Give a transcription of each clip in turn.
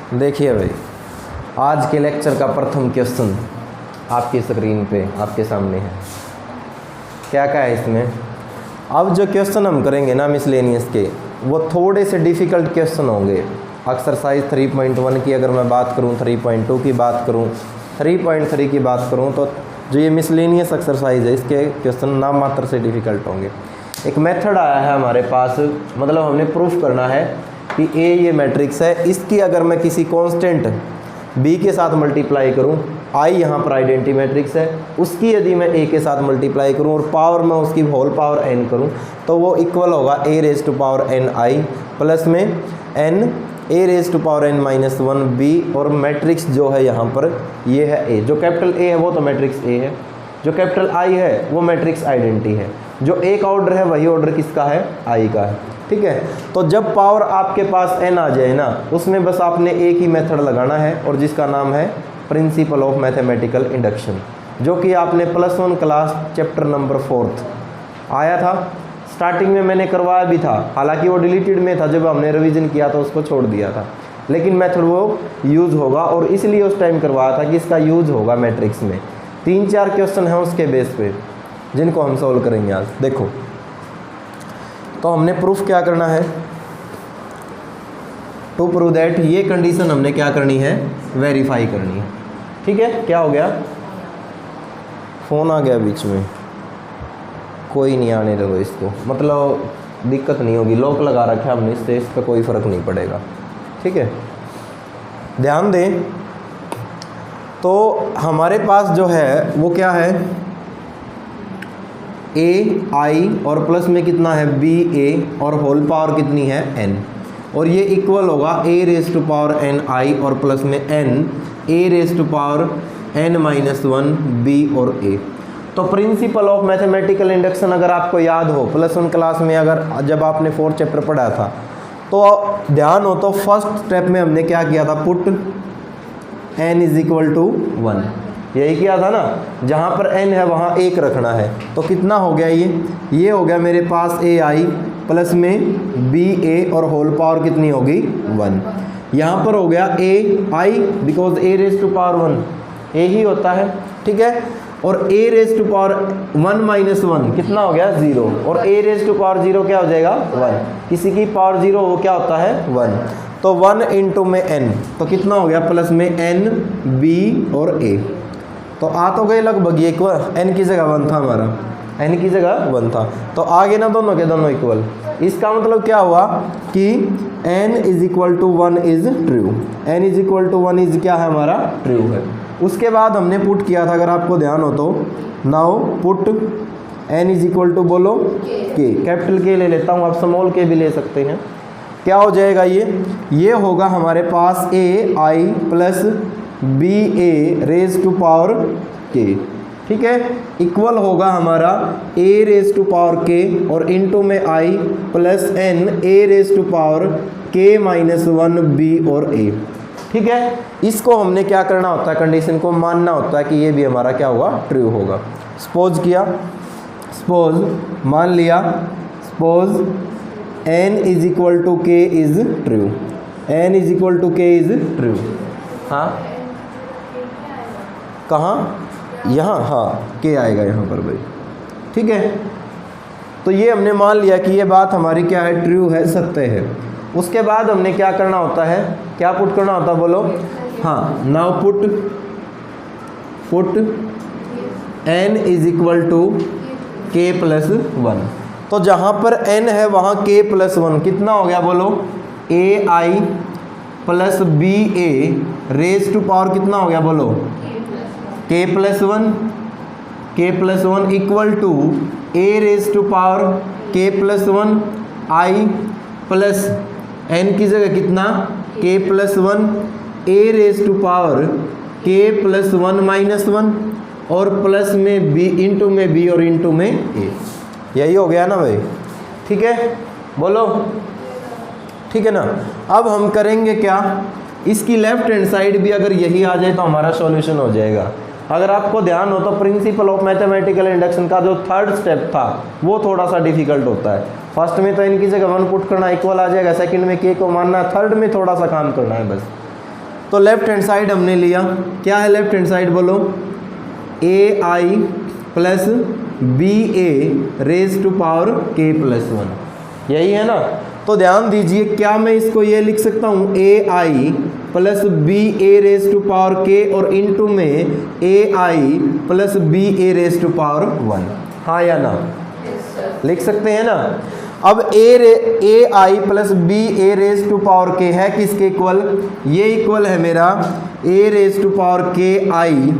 देखिए भाई, आज के लेक्चर का प्रथम क्वेश्चन आपकी स्क्रीन पे आपके सामने है। क्या क्या है इसमें? अब जो क्वेश्चन हम करेंगे ना मिसलेनियस के, वो थोड़े से डिफ़िकल्ट क्वेश्चन होंगे। एक्सरसाइज 3.1 की अगर मैं बात करूं, 3.2 की बात करूं, 3.3 की बात करूं, तो जो ये मिसलेनियस एक्सरसाइज है इसके क्वेश्चन नाम मात्र से डिफ़िकल्ट होंगे। एक मेथड आया है हमारे पास, मतलब हमने प्रूफ करना है कि ए ये मैट्रिक्स है, इसकी अगर मैं किसी कांस्टेंट बी के साथ मल्टीप्लाई करूं, आई यहाँ पर आइडेंटिटी मैट्रिक्स है, उसकी यदि मैं ए के साथ मल्टीप्लाई करूं और पावर में उसकी होल पावर एन करूं, तो वो इक्वल होगा ए raise to power N I plus में N A raise to power N minus 1 B. और मैट्रिक्स जो है यहाँ पर ये है ए, जो कैपिटल ए है वो तो मैट्रिक्स ए है, जो कैपिटल आई है वो मैट्रिक्स आइडेंटिटी है, जो एक ऑर्डर है वही ऑर्डर किसका है? आई का है। ठीक है, तो जब पावर आपके पास एन आ जाए ना, उसमें बस आपने एक ही मेथड लगाना है और जिसका नाम है प्रिंसिपल ऑफ मैथमेटिकल इंडक्शन, जो कि आपने +1 क्लास चैप्टर नंबर 4 आया था। स्टार्टिंग में मैंने करवाया भी था, हालांकि वो डिलीटेड में था, जब हमने रिवीजन किया था उसको छोड़ दिया था, लेकिन मेथड वो यूज़ होगा और इसलिए उस टाइम करवाया था कि इसका यूज़ होगा मैट्रिक्स में। 3-4 क्वेश्चन हैं उसके बेस पे जिनको हम सॉल्व करेंगे आज। देखो, तो हमने प्रूफ क्या करना है? टू प्रूव दैट, ये कंडीशन हमने क्या करनी है? वेरीफाई करनी है। ठीक है, क्या हो गया? फ़ोन आ गया बीच में, कोई नहीं, आने दो इसको, मतलब दिक्कत नहीं होगी, लॉक लगा रखा है हमने, इससे इस पर कोई फ़र्क नहीं पड़ेगा। ठीक है, ध्यान दें। तो हमारे पास जो है वो क्या है? ए आई और प्लस में कितना है? बी ए और होल पावर कितनी है? एन। और ये इक्वल होगा ए raise to power N i और प्लस में N A raise to power N minus 1 B और ए। तो प्रिंसिपल ऑफ मैथमेटिकल इंडक्शन अगर आपको याद हो +1 क्लास में, अगर जब आपने 4th चैप्टर पढ़ा था, तो ध्यान हो तो फर्स्ट स्टेप में हमने क्या किया था? Put n is equal to 1, यही किया था ना। जहाँ पर n है वहाँ 1 रखना है, तो कितना हो गया? ये हो गया मेरे पास ए आई प्लस में बी ए और होल पावर कितनी होगी? 1। यहाँ पर हो गया A I, because A raise to power 1 A ही होता है। ठीक है, और A raise to power 1 minus 1 कितना हो गया? 0। और ए रेज टू पावर 0 क्या हो जाएगा? 1। किसी की पावर 0 वो क्या होता है? 1। तो 1 इंटू में n, तो कितना हो गया? प्लस में n b और a। तो आ तो गए लगभग ये इक्वल, n की जगह 1 था हमारा, n की जगह 1 था, तो आगे ना दोनों के दोनों इक्वल। इसका मतलब क्या हुआ कि n is equal to 1 is true, n is equal to 1 is क्या है? हमारा ट्रू है। उसके बाद हमने पुट किया था, अगर आपको ध्यान हो तो, now put n is equal to, बोलो, k, कैपिटल K ले लेता हूँ, आप स्मॉल k भी ले सकते हैं। क्या हो जाएगा? ये होगा हमारे पास A I plus B A raise to power K. ठीक है, इक्वल होगा हमारा ए रेज टू पावर के और इनटू में I plus N A raise to power के माइनस 1 बी और ए। ठीक है, इसको हमने क्या करना होता है? कंडीशन को मानना होता है कि ये भी हमारा क्या होगा? ट्रू होगा। सपोज किया, सपोज मान लिया, suppose n is equal to k is true, n is equal to k is true. हाँ, कहाँ? यहाँ, हाँ, k आएगा यहाँ पर भाई। ठीक है, तो ये हमने मान लिया कि ये बात हमारी क्या है? ट्रू है, सत्य है। उसके बाद हमने क्या करना होता है? क्या पुट करना होता है? बोलो। हाँ, now put n is equal to k plus 1। तो जहाँ पर n है वहाँ k प्लस 1 कितना हो गया? बोलो, A I plus B A raise to power कितना हो गया? बोलो, k plus 1 equal to A raise to power k plus 1 I plus n की जगह कितना? k plus 1 A raise to power k plus 1 minus 1 और प्लस में b into में b और इंटू में a। यही हो गया ना भाई? ठीक है, बोलो, ठीक है ना। अब हम करेंगे क्या? इसकी लेफ्ट हैंड साइड भी अगर यही आ जाए तो हमारा सॉल्यूशन हो जाएगा। अगर आपको ध्यान हो तो प्रिंसिपल ऑफ मैथमेटिकल इंडक्शन का जो 3rd स्टेप था वो थोड़ा सा डिफिकल्ट होता है। फर्स्ट में तो इनकी जगह 1 पुट करना इक्वल आ जाएगा, सेकंड में k को मानना, थर्ड में थोड़ा सा काम करना है बस। तो लेफ्ट हैंड साइड हमने लिया, क्या है लेफ्ट हैंड साइड बोलो, A I plus B A raise to power K plus 1, यही है ना। तो ध्यान दीजिए, क्या मैं इसको ये लिख सकता हूँ A I plus B A raise to power K और इनटू में A I plus B A raise to power 1, हाँ या ना, लिख सकते हैं ना। अब A I plus B A raise to power K है किसके इक्वल, ये इक्वल है मेरा ए रेज टू पावर के आई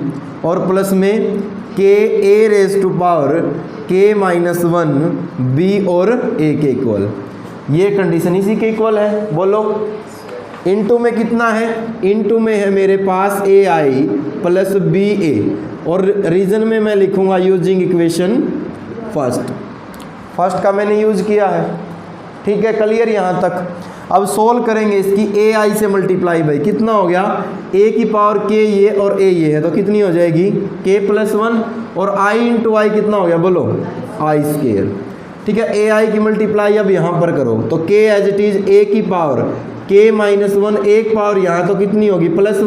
और प्लस में के ए रेज टू पावर के माइनस 1 बी और ए के इक्वल, ये कंडीशन इसी के इक्वल है। बोलो इनटू में कितना है, इनटू में है मेरे पास ए आई प्लस बी ए और रीजन में मैं लिखूंगा यूजिंग इक्वेशन फर्स्ट का मैंने यूज किया है, ठीक है, क्लियर यहाँ तक। अब सोल्व करेंगे इसकी, ए आई से मल्टीप्लाई बाई कितना हो गया, ए की पावर के ये और ए ये है तो कितनी हो जाएगी के प्लस 1 और आई इंटू आई कितना हो गया बोलो आई स्क्वायर, ठीक है। ए आई की मल्टीप्लाई अब यहाँ पर करो तो के एज इट इज ए की पावर के माइनस 1 एक पावर यहाँ तो कितनी होगी प्लस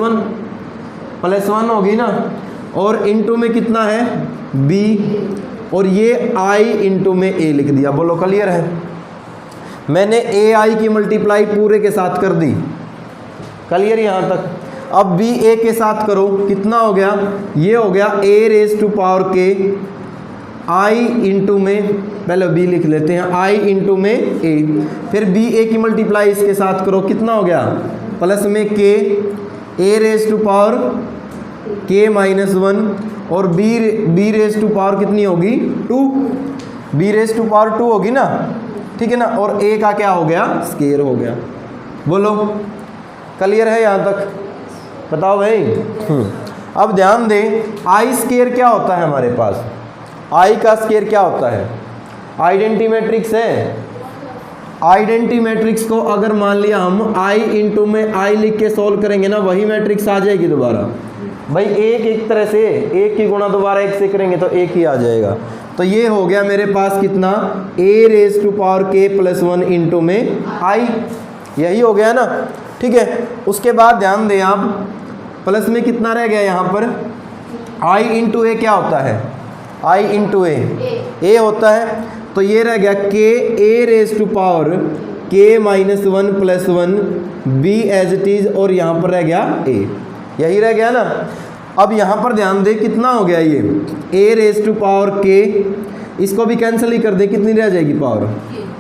1 होगी ना, और इंटू में कितना है बी और ये आई इंटू में ए लिख दिया। बोलो क्लियर है, मैंने ए आई की मल्टीप्लाई पूरे के साथ कर दी, क्लियर यहाँ तक। अब बी ए के साथ करो कितना हो गया, ये हो गया ए रेज टू पावर के आई इंटू में, पहले बी लिख लेते हैं, आई इंटू में ए, फिर बी ए की मल्टीप्लाई इसके साथ करो कितना हो गया प्लस में के ए रेज टू पावर के माइनस 1 और बी रेज टू पावर कितनी होगी 2, बी रेज टू पावर 2 होगी ना, ठीक है ना, और ए का क्या हो गया स्क्वायर हो गया। बोलो क्लियर है यहाँ तक, बताओ भाई। अब ध्यान दें, आई स्क्वायर क्या होता है हमारे पास, आई का स्क्वायर क्या होता है, आइडेंटिटी मैट्रिक्स है। आइडेंटिटी मैट्रिक्स को अगर मान लिया हम आई इंटू में आई लिख के सोल्व करेंगे ना, वही मैट्रिक्स आ जाएगी दोबारा भाई, एक तरह से एक की गुणा दोबारा एक से करेंगे तो एक ही आ जाएगा। तो ये हो गया मेरे पास कितना ए raise to power K plus 1 into में आई, यही हो गया ना, ठीक है। उसके बाद ध्यान दें आप, प्लस में कितना रह गया यहाँ पर, आई इंटू ए क्या होता है, आई इंटू ए होता है, तो ये रह गया के ए रेज टू पावर के minus 1 plus 1 b as it is और यहाँ पर रह गया ए, यही रह गया ना। अब यहाँ पर ध्यान दे कितना हो गया ये ए रेज टू पावर के, इसको भी कैंसिल ही कर दे, कितनी रह जाएगी पावर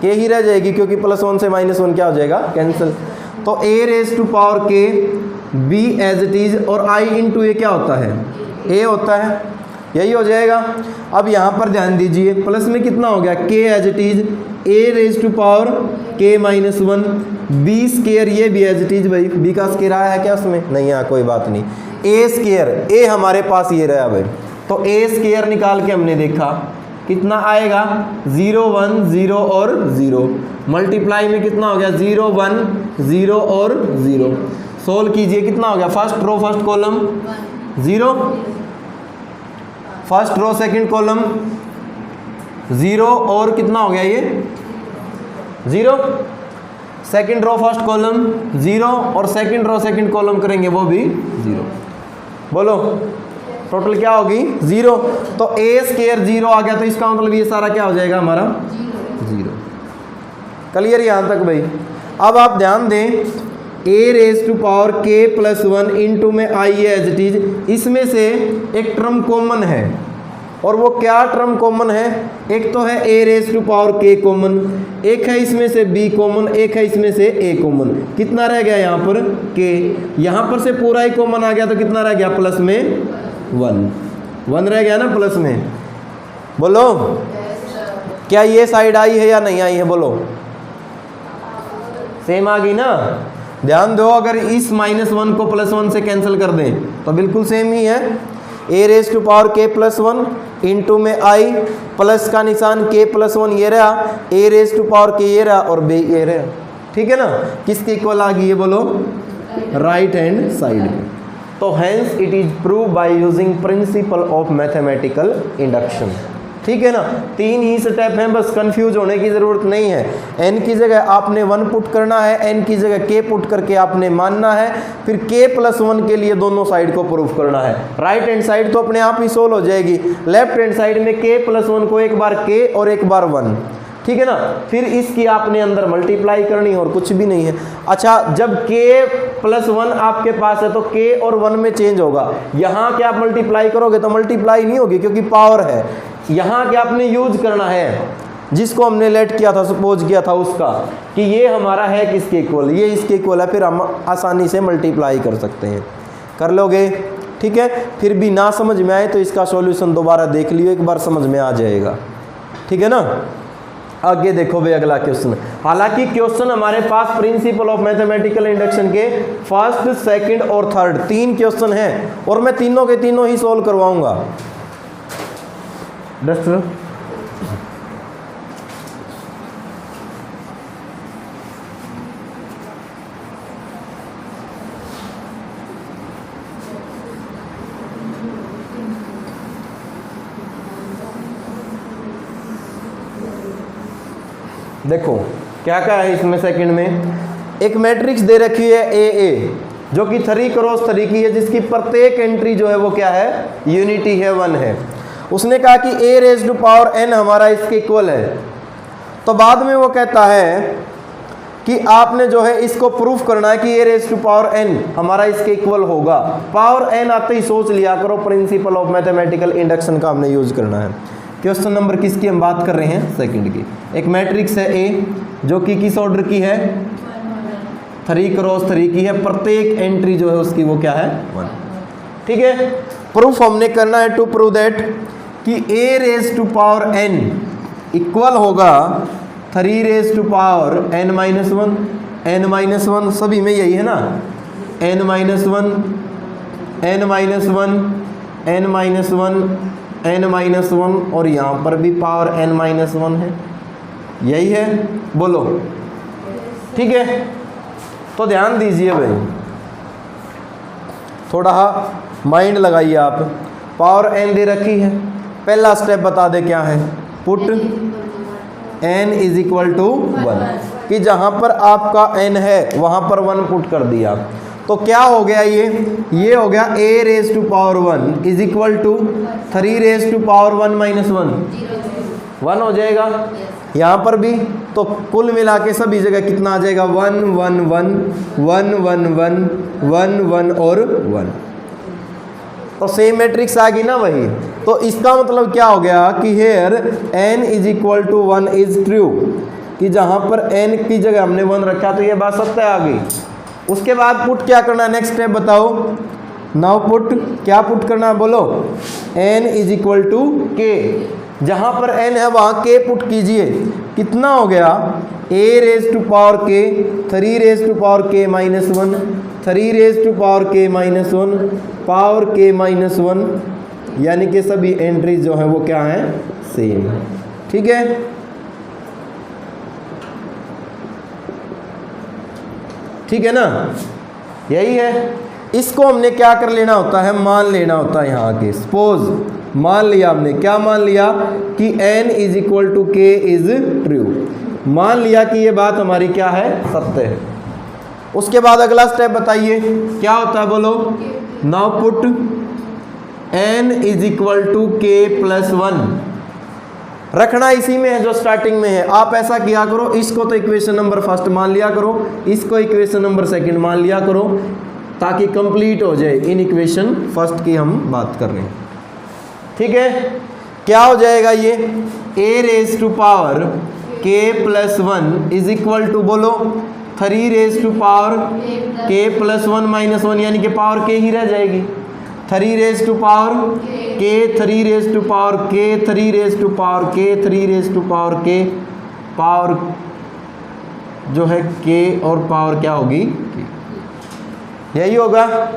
के ही रह जाएगी क्योंकि प्लस 1 से माइनस 1 क्या हो जाएगा कैंसिल। तो ए रेज टू पावर के बी एज इट इज और आई इंटू ए क्या होता है ए होता है, यही हो जाएगा। अब यहाँ पर ध्यान दीजिए, प्लस में कितना हो गया के as it is a raise to power के माइनस 1 बी स्क्वायर, ये भी एज इट इज भाई, बी का स्क्वायर आया है क्या उसमें, नहीं आया, कोई बात नहीं। ए स्क्वायर, ए हमारे पास ये रहा भाई, तो ए स्क्वायर निकाल के हमने देखा कितना आएगा 0 1 0 और 0, मल्टीप्लाई में कितना हो गया 0 1 0 और 0, सोल्व कीजिए कितना हो गया, first row first column 0, first row second column 0 और कितना हो गया ये 0, सेकंड रो फर्स्ट कॉलम 0 और सेकंड रो सेकंड कॉलम करेंगे वो भी 0। बोलो टोटल क्या होगी 0, तो ए स्क्वायर 0 आ गया, तो इसका मतलब ये सारा क्या हो जाएगा हमारा 0। क्लियर यहाँ तक भाई। अब आप ध्यान दें, ए raise to power K plus 1 into में आई एज इट इज, इसमें से एक टर्म कॉमन है, और वो क्या टर्म कॉमन है, एक तो है ए रेज टू पावर के कॉमन, एक है इसमें से बी कॉमन, एक है इसमें से ए कॉमन, कितना रह गया यहाँ पर के, यहाँ पर से पूरा ही कॉमन आ गया तो कितना रह गया प्लस में 1 रह गया ना प्लस में। बोलो क्या ये साइड आई है या नहीं आई है, बोलो सेम आ गई ना। ध्यान दो, अगर इस -1 को +1 से कैंसिल कर दें तो बिल्कुल सेम ही है, ए raise to power K plus 1 into में आई, प्लस का निशान के प्लस 1 ये रहा, ए रेज टू पावर के ये रहा और बी ये रहा, ठीक है ना। किसके इक्वल आ गई है बोलो, राइट हैंड साइड में। तो hence it is prove by using principle of mathematical induction, ठीक है ना, 3 ही स्टेप हैं, बस कंफ्यूज होने की ज़रूरत नहीं है। n की जगह आपने 1 पुट करना है, n की जगह k पुट करके आपने मानना है, फिर k+1 के लिए दोनों साइड को प्रूफ करना है। राइट हैंड साइड तो अपने आप ही सोल्व हो जाएगी, लेफ्ट हैंड साइड में k+1 को एक बार k और एक बार 1, ठीक है ना, फिर इसकी आपने अंदर मल्टीप्लाई करनी और कुछ भी नहीं है। अच्छा, जब k+1 आपके पास है तो k और 1 में चेंज होगा, यहाँ क्या आप मल्टीप्लाई करोगे तो मल्टीप्लाई नहीं होगी क्योंकि पावर है। यहाँ क्या आपने यूज करना है, जिसको हमने लेट किया था, सपोज किया था उसका, कि ये हमारा है किसके इक्वल, ये इसके इक्वल है, फिर हम आसानी से मल्टीप्लाई कर सकते हैं। कर लोगे, ठीक है। फिर भी ना समझ में आए तो इसका सॉल्यूशन दोबारा देख लियो, एक बार समझ में आ जाएगा, ठीक है ना। आगे देखो भाई अगला क्वेश्चन। हालांकि क्वेश्चन हमारे पास प्रिंसिपल ऑफ मैथमेटिकल इंडक्शन के फर्स्ट, सेकंड और थर्ड 3 क्वेश्चन हैं और मैं तीनों के तीनों ही सोल्व करवाऊंगा। डस्टर देखो क्या क्या है इसमें। सेकंड में एक मैट्रिक्स दे रखी है AA, जो कि 3 क्रॉस 3 की है, जिसकी प्रत्येक एंट्री जो है वो क्या है, यूनिटी है, 1 है। उसने कहा कि a⁴n हमारा इसके इक्वल है। तो बाद में वो कहता है कि आपने जो है इसको प्रूफ करना है कि a⁴n हमारा इसके इक्वल होगा। पावर n आते ही सोच लिया करो, प्रिंसिपल ऑफ मैथमेटिकल इंडक्शन का हमने यूज करना है। क्वेश्चन नंबर किसकी हम बात कर रहे हैं, सेकंड की। एक मैट्रिक्स है A जो कि किस ऑर्डर की है, 3 क्रॉस 3 की है, प्रत्येक एंट्री जो है उसकी वो क्या है, 1, ठीक है। प्रूफ हमने करना है टू प्रूव दैट कि a⁴n इक्वल होगा 3⁴n-1, n-1 सभी में यही है ना, n-1, n-1, n-1, n-1 और यहाँ पर भी पावर n-1 है, यही है, बोलो, ठीक है। तो ध्यान दीजिए भाई, थोड़ा माइंड लगाइए आप। पावर n दे रखी है, पहला स्टेप बता दे क्या है, put n is equal to 1, कि जहाँ पर आपका n है वहाँ पर 1 पुट कर दिया। तो क्या हो गया, ये हो गया a⁴1 इज इक्वल टू 3⁴1 - 1 हो जाएगा। यहाँ पर भी तो कुल मिला के सभी जगह कितना आ जाएगा, 1 1 1 1 1 1 1 1 और 1। तो सेम मैट्रिक्स आ गई ना वही। तो इसका मतलब क्या हो गया कि here n is equal to 1 is true, कि जहाँ पर n की जगह हमने 1 रखा तो ये बात सत्य आ गई। उसके बाद पुट क्या करना है, नेक्स्ट स्टेप बताओ। नाउ पुट, क्या पुट करना है बोलो, n is equal to k, जहाँ पर n है वहाँ k पुट कीजिए। कितना हो गया, a⁴k 3⁴k - 1 3⁴k - 1 power k - 1, यानी कि सभी एंट्रीज जो है वो क्या है, सेम, ठीक है। ठीक है ना, यही है। इसको हमने क्या कर लेना होता है, मान लेना होता है यहाँ के। सपोज मान लिया हमने, क्या मान लिया कि n is equal to k is true, मान लिया कि ये बात हमारी क्या है, सत्य है। उसके बाद अगला स्टेप बताइए क्या होता है, बोलो। Now put n is equal to k+1, रखना इसी में है जो स्टार्टिंग में है। आप ऐसा किया करो, इसको तो इक्वेशन नंबर फर्स्ट मान लिया करो, इसको इक्वेशन नंबर सेकंड मान लिया करो, ताकि कंप्लीट हो जाए। इन इक्वेशन फर्स्ट की हम बात कर रहे हैं, ठीक है। क्या हो जाएगा ये, a⁴k+1 इज इक्वल टू, बोलो, 3⁴k+1 - 1, यानी कि पावर k ही रह जाएगी। 3⁴k पावर जो है k और पावर क्या होगी, यही होगा।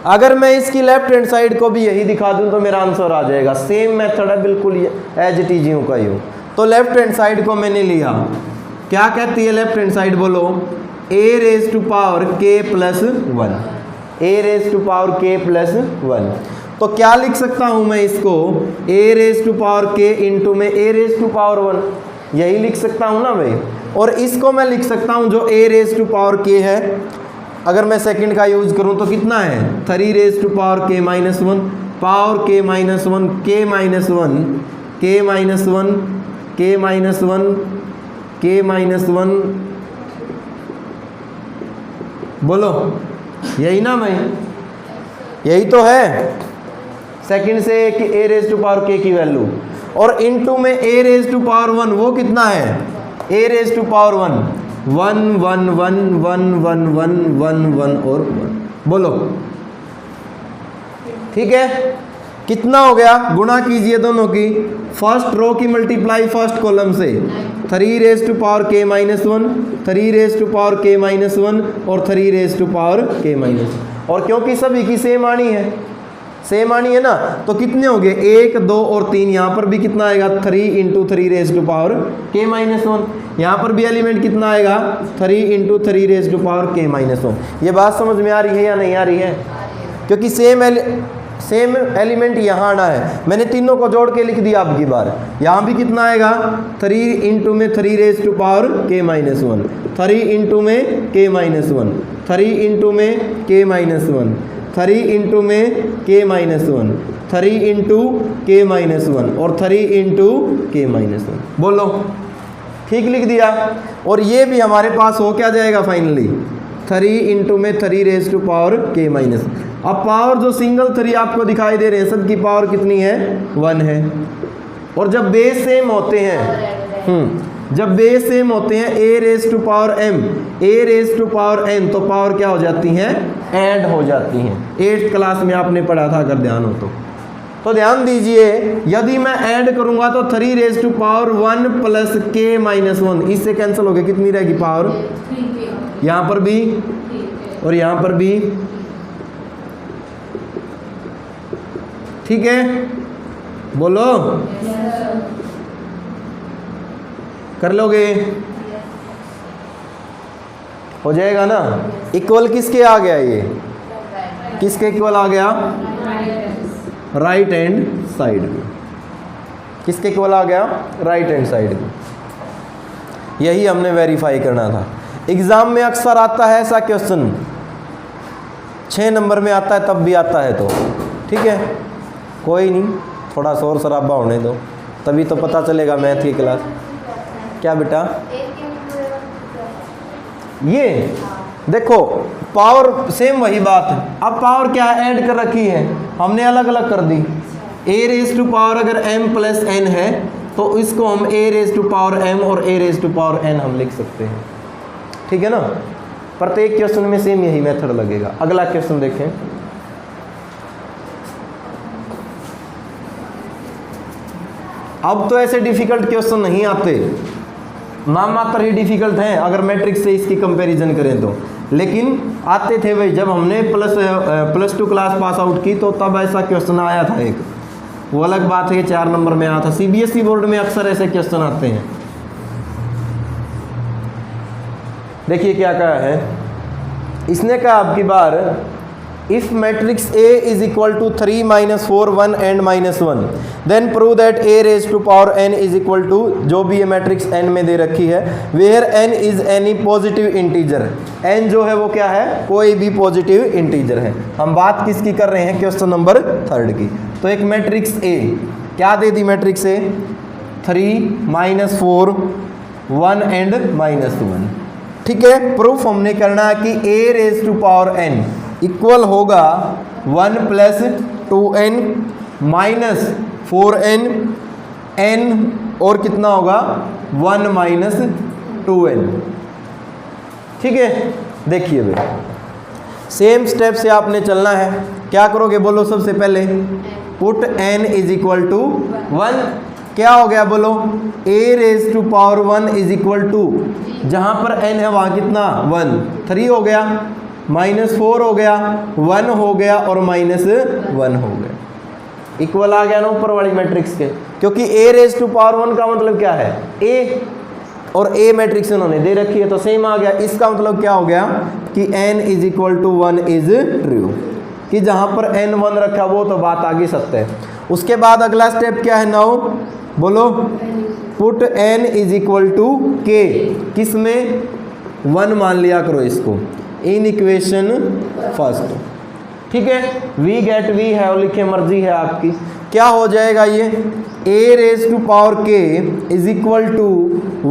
अगर मैं इसकी लेफ्ट हैंड साइड को भी यही दिखा दूं तो मेरा आंसर आ जाएगा। सेम मेथड है, बिल्कुल एज इट इज यूं का यूं। तो लेफ्ट हैंड साइड को मैंने लिया, क्या कहती है लेफ्ट हैंड साइड, बोलो, a⁴k+1, a⁴k+1। तो क्या लिख सकता हूं मैं इसको, a raise to power k into में a रेज टू पावर 1, यही लिख सकता हूं ना भाई। और इसको मैं लिख सकता हूं जो a raise to power k है, अगर मैं सेकंड का यूज करूं तो कितना है 3 raise to power k minus 1, power k minus 1, k minus 1, k minus 1, k minus 1, k minus 1, बोलो यही ना भाई, यही तो है सेकंड से a raise to power k की वैल्यू, और इनटू में a रेज टू पावर 1 वो कितना है a रेज टू पावर 1, 1 1 1 1 1 1 1 1 और 1, बोलो ठीक है। कितना हो गया, गुणा कीजिए दोनों की, फर्स्ट रो की मल्टीप्लाई फर्स्ट कॉलम से, 3 raise to power k minus 1, 3 raise to power k minus 1 और 3 raise to power k minus 1, और क्योंकि सभी की सेम आनी है, सेम आनी है ना, तो कितने हो गए 1 2 और 3, यहाँ पर भी कितना आएगा 3 into 3 raise to power k minus 1, यहाँ पर भी एलिमेंट कितना आएगा 3 into 3 raise to power k minus 1। ये बात समझ में आ रही है या नहीं आ रही है, क्योंकि सेम एलिमेंट यहाँ आना है, मैंने तीनों को जोड़ के लिख दिया अब की बार। यहाँ भी कितना आएगा 3 इंटू में 3 raise to power k minus 1, 3 into में k माइनस 1, 3 इंटू में k माइनस 1, 3 इंटू में k minus 1, 3 into k minus 1 और 3 इंटू k माइनस 1, बोलो ठीक लिख दिया। और ये भी हमारे पास हो क्या जाएगा फाइनली 3 इंटू में 3 raise to power k minus. अब पावर जो सिंगल 3 आपको दिखाई दे रहे हैं सबकी पावर कितनी है 1 है, और जब बेस सेम होते हैं जब बेस सेम होते हैं a raise to power m, a raise to power n, तो पावर क्या हो जाती हैं ऐड हो जाती हैं। 8th क्लास में आपने पढ़ा था अगर ध्यान हो तो ध्यान दीजिए, यदि मैं ऐड करूंगा तो 3 raise to power 1 plus k minus 1, इससे कैंसिल हो गया, कितनी रहेगी पावर, यहाँ पर भी और यहाँ पर भी, ठीक है बोलो कर लोगे, हो जाएगा ना। इक्वल किसके आ गया, ये किसके इक्वल आ गया, राइट हैंड साइड में, किसके इक्वल आ गया राइट हैंड साइड में। यही हमने वेरीफाई करना था। एग्जाम में अक्सर आता है ऐसा क्वेश्चन, 6 नंबर में आता है तब भी आता है, तो ठीक है कोई नहीं, थोड़ा शोर शराबा होने दो तभी तो पता चलेगा मैथ की क्लास। क्या बेटा, ये देखो पावर सेम वही बात है, अब पावर क्या ऐड कर रखी है हमने, अलग अलग कर दी। a रेज टू पावर अगर m प्लस n है तो इसको हम a raise to power m और a raise to power n हम लिख सकते हैं, ठीक है ना। प्रत्येक क्वेश्चन में सेम यही मेथड लगेगा। अगला क्वेश्चन देखें, अब तो ऐसे डिफिकल्ट क्वेश्चन नहीं आते, नाम मात्र ही डिफिकल्ट हैं अगर मैट्रिक्स से इसकी कंपैरिजन करें तो, लेकिन आते थे भाई। जब हमने प्लस 2 क्लास पास आउट की तो तब ऐसा क्वेश्चन आया था एक, वो अलग बात है कि 4 नंबर में आया था। सीबीएसई बोर्ड में अक्सर ऐसे क्वेश्चन आते हैं। देखिए क्या कहा है इसने, कहा आपकी बार if matrix A is equal to 3 minus 4 1 and minus 1 then prove that A raise to power n is equal to, जो भी ये मैट्रिक्स n में दे रखी है, where n is any positive integer, n जो है वो क्या है कोई भी पॉजिटिव इंटीजर है। हम बात किसकी कर रहे हैं, क्वेश्चन नंबर 3 की। तो एक मैट्रिक्स A क्या दे दी, matrix A 3 minus 4 1 and minus 1, ठीक है। प्रूफ हमने करना है कि A raise to power n equal होगा 1 plus 2n minus 4n n और कितना होगा 1 माइनस 2n, ठीक है। देखिए भाई सेम स्टेप से आपने चलना है। क्या करोगे बोलो, सबसे पहले put n is equal to 1, क्या हो गया बोलो, a raise to power 1 is equal to, जहां पर n है वहां कितना 1, 3 हो गया, माइनस 4 हो गया, 1 हो गया और माइनस 1 हो गया। इक्वल आ गया ना ऊपर वाली मैट्रिक्स के, क्योंकि a रेज टू पावर 1 का मतलब क्या है a, और a मैट्रिक्स उन्होंने दे रखी है तो सेम आ गया। इसका मतलब क्या हो गया कि n is equal to 1 is true, कि जहाँ पर n1 रखा वो तो बात आगे सत्य है। उसके बाद अगला स्टेप क्या है नाउ, बोलो, put n is equal to k, किस में 1 मान लिया करो इसको, इन इक्वेशन फर्स्ट, ठीक है। v गेट v है और लिखे मर्जी है आपकी, क्या हो जाएगा ये, a raise to power k is equal to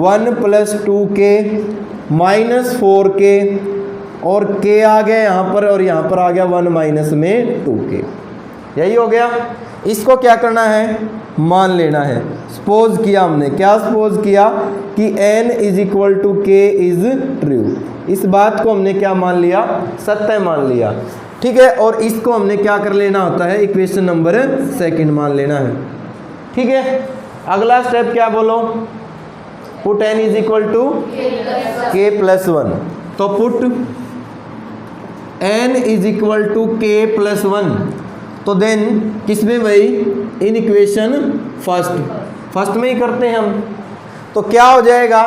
1 plus 2k minus 4k, और k आ गया यहाँ पर और यहाँ पर आ गया 1 माइनस में 2k, यही हो गया। इसको क्या करना है, मान लेना है। सपोज किया हमने, क्या सपोज किया कि n is equal to k is true, इस बात को हमने क्या मान लिया, सत्य मान लिया, ठीक है। और इसको हमने क्या कर लेना होता है, इक्वेशन नंबर 2 मान लेना है, ठीक है। अगला स्टेप क्या बोलो, put n is equal to k plus 1, तो put n is equal to k plus 1, तो देन किसमें भाई, इन इक्वेशन फर्स्ट में ही करते हैं हम, तो क्या हो जाएगा,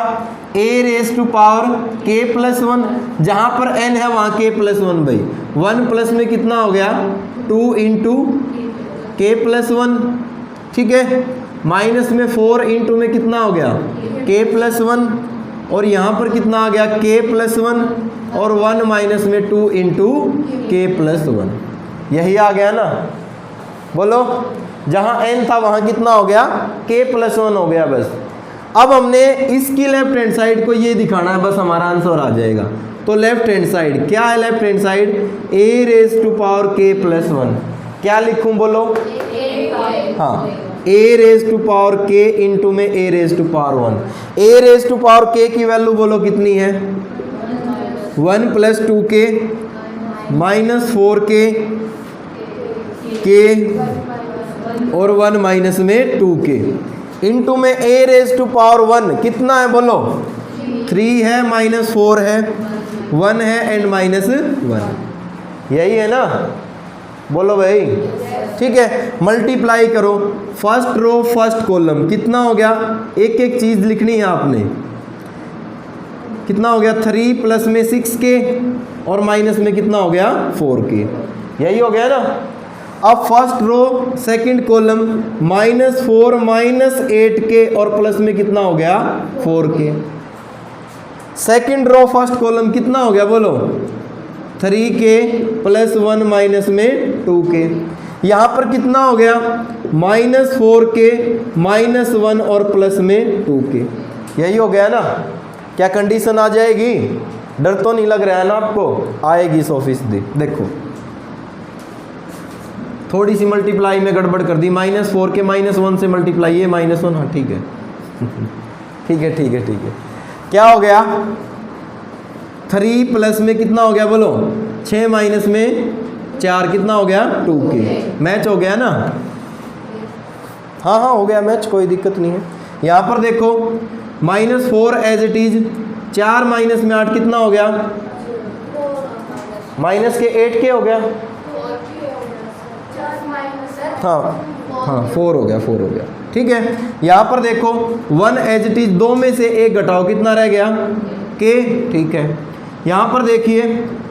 a raise to power k plus 1, जहाँ पर n है वहाँ k प्लस 1 भाई, 1 प्लस में कितना हो गया 2 इंटू k प्लस 1, ठीक है, माइनस में 4 इंटू में कितना हो गया k प्लस 1, और यहाँ पर कितना आ गया k प्लस 1, और 1 माइनस में 2 इंटू k प्लस 1, यही आ गया ना, बोलो। जहाँ n था वहाँ कितना हो गया k प्लस 1 हो गया बस। अब हमने इसकी लेफ्ट हैंड साइड को ये दिखाना है, बस हमारा आंसर आ जाएगा। तो लेफ्ट हैंड साइड क्या है, left hand side a raise to power k plus 1, क्या लिखूं बोलो, हाँ, a raise to power k into में a raise to power 1, a raise to power k की वैल्यू बोलो कितनी है, 1 plus 2k minus 4k k और 1 माइनस में 2k इंटू में a रेज टू पावर 1 कितना है बोलो, 3 है माइनस 4 है 1 है एंड माइनस 1, यही है ना, बोलो भाई, ठीक है। मल्टीप्लाई करो, फर्स्ट रो फर्स्ट कॉलम कितना हो गया, एक एक चीज लिखनी है आपने, कितना हो गया 3 प्लस में 6k और माइनस में कितना हो गया 4k, यही हो गया ना। अब first row second column -4 minus 8k और प्लस में कितना हो गया 4k, second row first column कितना हो गया बोलो 3k प्लस 1 माइनस में 2k, यहाँ पर कितना हो गया -4k माइनस 1 और प्लस में 2k, यही हो गया ना। क्या कंडीशन आ जाएगी, डर तो नहीं लग रहा है ना आपको, आएगी 100%। देखो थोड़ी सी मल्टीप्लाई में गड़बड़ कर दी, -4k -1 से मल्टीप्लाई है -1, हाँ ठीक है ठीक है ठीक है ठीक है। क्या हो गया 3 प्लस में कितना हो गया बोलो 6 माइनस में 4 कितना हो गया 2k, मैच हो गया ना, हाँ हाँ हो गया मैच, कोई दिक्कत नहीं है। यहाँ पर देखो -4 एज इट इज, 4 माइनस में 8 कितना हो गया, माइनस के 8k हो गया, हाँ हाँ 4 हो गया 4 हो गया, ठीक है। यहाँ पर देखो 1 एज इट इज, 2 में से 1 घटाओ कितना रह गया k, ठीक है। यहाँ पर देखिए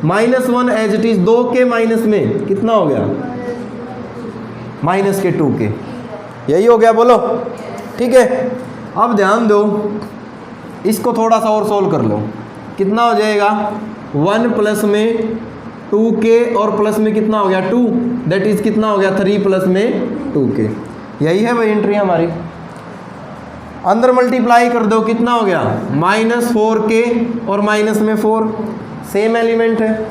-1 as it is, 2k minus में कितना हो गया माइनस के 2k, यही हो गया बोलो, ठीक है। अब ध्यान दो, इसको थोड़ा सा और सोल्व कर लो, कितना हो जाएगा 1 प्लस में 2k और प्लस में कितना हो गया 2, दैट इज कितना हो गया 3 प्लस में 2k, यही है भाई एंट्री हमारी। अंदर मल्टीप्लाई कर दो, कितना हो गया -4k और माइनस में 4, सेम एलिमेंट है,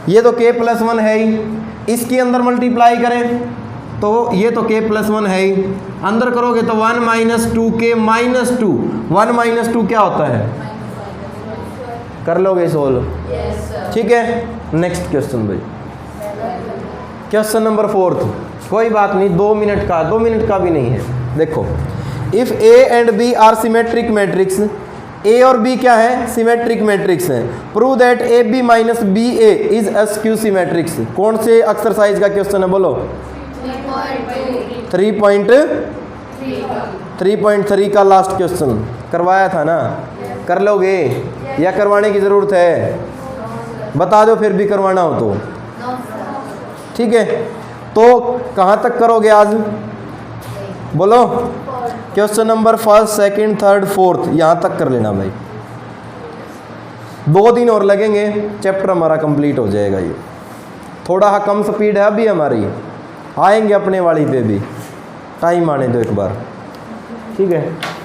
ये तो k प्लस 1 है ही, इसके अंदर मल्टीप्लाई करें तो ये तो k प्लस 1 है ही, अंदर करोगे तो 1 माइनस 2k माइनस 2, 1 माइनस 2 क्या होता है, कर लोगे सोल्व, ठीक है। नेक्स्ट क्वेश्चन भाई, क्वेश्चन नंबर 4, कोई बात नहीं 2 मिनट का, 2 मिनट का भी नहीं है। देखो if a and b are symmetric matrix, a और b क्या है सिमेट्रिक मैट्रिक्स है, prove that ab minus B A is a skew symmetrics. कौन से एक्सरसाइज का क्वेश्चन है बोलो, 3.3 का लास्ट क्वेश्चन करवाया था ना, कर लोगे या करवाने की ज़रूरत है, बता दो फिर भी करवाना हो तो। ठीक है, तो कहाँ तक करोगे आज? बोलो, question number first, second, third, fourth, यहाँ तक कर लेना भाई। 2 दिन और लगेंगे, चैप्टर हमारा कंप्लीट हो जाएगा। ये थोड़ा कम स्पीड है अभी हमारी, आएंगे अपने वाली पे भी, टाइम आने दो एक बार, ठीक है।